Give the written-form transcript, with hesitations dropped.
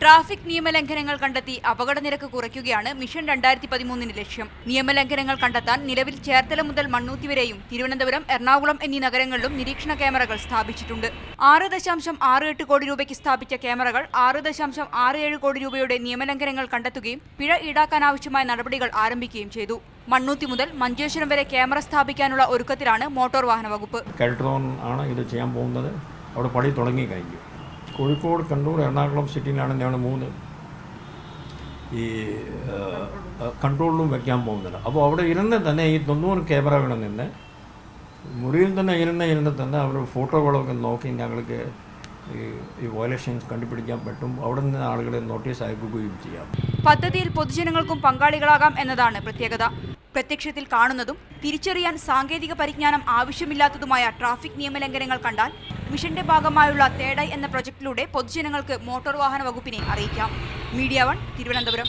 Traffic നിയമലംഘനങ്ങൾ കണ്ടെത്തി അപകടനിരക്ക് കുറയ്ക്കുകയാണ് mission 2013 ലക്ഷ്യം. നിയമലംഘനങ്ങൾ കണ്ടെത്താൻ നിലവിൽ ചേർത്തല മുതൽ മണ്ണൂത്തി വരെയും തിരുവനന്തപുരം, എറണാകുളം എന്നീ നഗരങ്ങളിലും നിരീക്ഷണ ക്യാമറകൾ സ്ഥാപിച്ചിട്ടുണ്ട്. 6.68 കോടി രൂപയ്ക്ക് സ്ഥാപിച്ച ക്യാമറകൾ 6.67 കോടി രൂപയുടെ നിയമലംഘനങ്ങൾ കണ്ടെത്തുകയും പിഴ ഈടാക്കാനാവശ്യമായ നടപടികൾ ആരംഭിക്കുകയും ചെയ്തു. മണ്ണൂത്തി മുതൽ മഞ്ചേശ്വരം വരെ ക്യാമറ സ്ഥാപിക്കാനുള്ള ഒരുക്കത്തിലാണ് മോട്ടോർ വാഹന വകുപ്പ്. കെൽട്രോൺ ആണ് ഇത് ചെയ്യാൻ പോകുന്നത്. അവിടെ പണി തുടങ്ങി കഴിഞ്ഞു. കോഴിക്കോട്, കണ്ണൂർ, എറണാകുളം സിറ്റിയിലാണ് ഞങ്ങൾ 3 ഈ കൺട്രോളിലും വയ്ക്കാൻ പോകുന്നത്. അപ്പോൾ അവിടെ ഇരുന്ന് തന്നെ ഈ 90 ക്യാമറകളിൽ നിന്ന് മുറിയിൽ തന്നെ ഇരുന്ന് തന്നെ അവർ ഫോട്ടോകളൊക്കെ നോക്കി ഞങ്ങൾക്ക് ഈ വയലേഷൻസ് കണ്ടുപിടിക്കാൻ പറ്റും. അവിടെ നിന്ന് ആളുകളെ നോട്ടീസ് അയക്കുകയും ചെയ്യാം. പദ്ധതിയിൽ പൊതുജനങ്ങൾക്കും പങ്കാളികളാകാം എന്നതാണ് പ്രത്യേകത. പ്രത്യക്ഷത്തിൽ കാണുന്നതും തിരിച്ചറിയാൻ സാങ്കേതിക പരിജ്ഞാനം ആവശ്യമില്ലാത്തതുമായ ട്രാഫിക് നിയമലംഘനങ്ങൾ കണ്ടാൽ മിഷന്റെ ഭാഗമായുള്ള തേടൈ എന്ന പ്രൊജക്ടിലൂടെ പൊതുജനങ്ങൾക്ക് മോട്ടോർ വാഹന വകുപ്പിനെ അറിയിക്കാം. മീഡിയ 1 തിരുവനന്തപുരം.